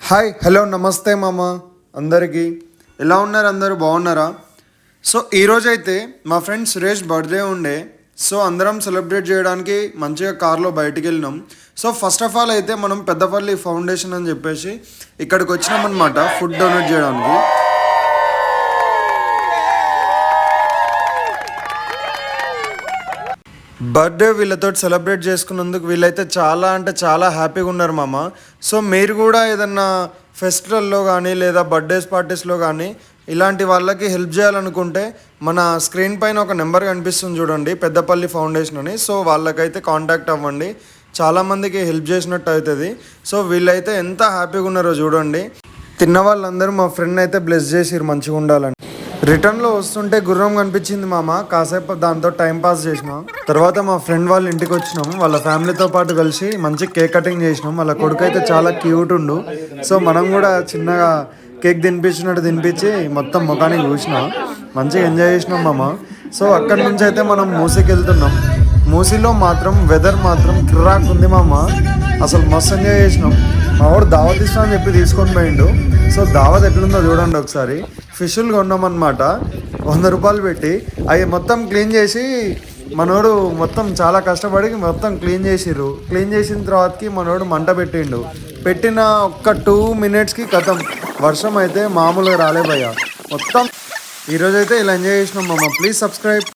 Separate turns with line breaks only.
Hi hello నమస్తే మామ అందరికీ ఎలా ఉన్నారు? అందరూ బాగున్నారా? సో ఈరోజైతే మా ఫ్రెండ్ సురేష్ బర్త్డే ఉండే. సో అందరం సెలబ్రేట్ చేయడానికి మంచిగా కార్లో బయటికి వెళ్ళినాం. సో ఫస్ట్ ఆఫ్ ఆల్ అయితే మనం పెద్దపల్లి ఫౌండేషన్ అని చెప్పేసి ఇక్కడికి వచ్చినామన్నమాట ఫుడ్ డొనేట్ చేయడానికి. బర్త్డే వీళ్ళతో సెలబ్రేట్ చేసుకున్నందుకు వీళ్ళైతే చాలా అంటే చాలా హ్యాపీగా ఉన్నారు మామ. సో మీరు కూడా ఏదన్నా ఫెస్టివల్లో కానీ లేదా బర్త్డేస్ పార్టీస్లో కానీ ఇలాంటి వాళ్ళకి హెల్ప్ చేయాలనుకుంటే మన స్క్రీన్ పైన ఒక నెంబర్ కనిపిస్తుంది చూడండి, పెద్దపల్లి ఫౌండేషన్ అని. సో వాళ్ళకైతే కాంటాక్ట్ అవ్వండి, చాలామందికి హెల్ప్ చేసినట్టు అవుతుంది. సో వీళ్ళైతే ఎంత హ్యాపీగా ఉన్నారో చూడండి. తిన్న వాళ్ళందరూ మా ఫ్రెండ్ అయితే బ్లెస్ చేసిరు మంచిగా ఉండాలని. రిటర్న్లో వస్తుంటే గుర్రం కనిపించింది మామ, కాసేపు దాంతో టైం పాస్ చేసినాం. తర్వాత మా ఫ్రెండ్ వాళ్ళ ఇంటికి వచ్చినాం, వాళ్ళ ఫ్యామిలీతో పాటు కలిసి మంచి కేక్ కటింగ్ చేసినాం. వాళ్ళ కొడుకు అయితే చాలా క్యూట్ ఉండు. సో మనం కూడా చిన్నగా కేక్ తినిపించినట్టు తినిపించి మొత్తం ముఖానికి చూసినాం, మంచిగా ఎంజాయ్ చేసినాం మామ. సో అక్కడి నుంచి అయితే మనం మూసీకి వెళ్తున్నాం. మూసీలో మాత్రం వెదర్ మాత్రం కిర్రాక్ ఉంది మామ, అసలు మస్తు ఎంజాయ్ చేసినాం. మా వాడు దావత్ ఇస్తా అని చెప్పి తీసుకొని పోయిండు. సో దావత్ ఎట్లుందో చూడండి ఒకసారి. ఫిషులు కొన్నామన్నమాట 100 రూపాయలు పెట్టి. అవి మొత్తం క్లీన్ చేసి మనోడు మొత్తం చాలా కష్టపడి మొత్తం క్లీన్ చేసిర్రు. క్లీన్ చేసిన తర్వాతకి మనోడు మంట పెట్టిండు. పెట్టిన ఒక్క 2 మినిట్స్కి కథం వర్షం అయితే మామూలుగా రాలే భయ్యా మొత్తం. ఈరోజైతే ఇలా ఎంజాయ్ చేసినాం మామ. Please subscribe.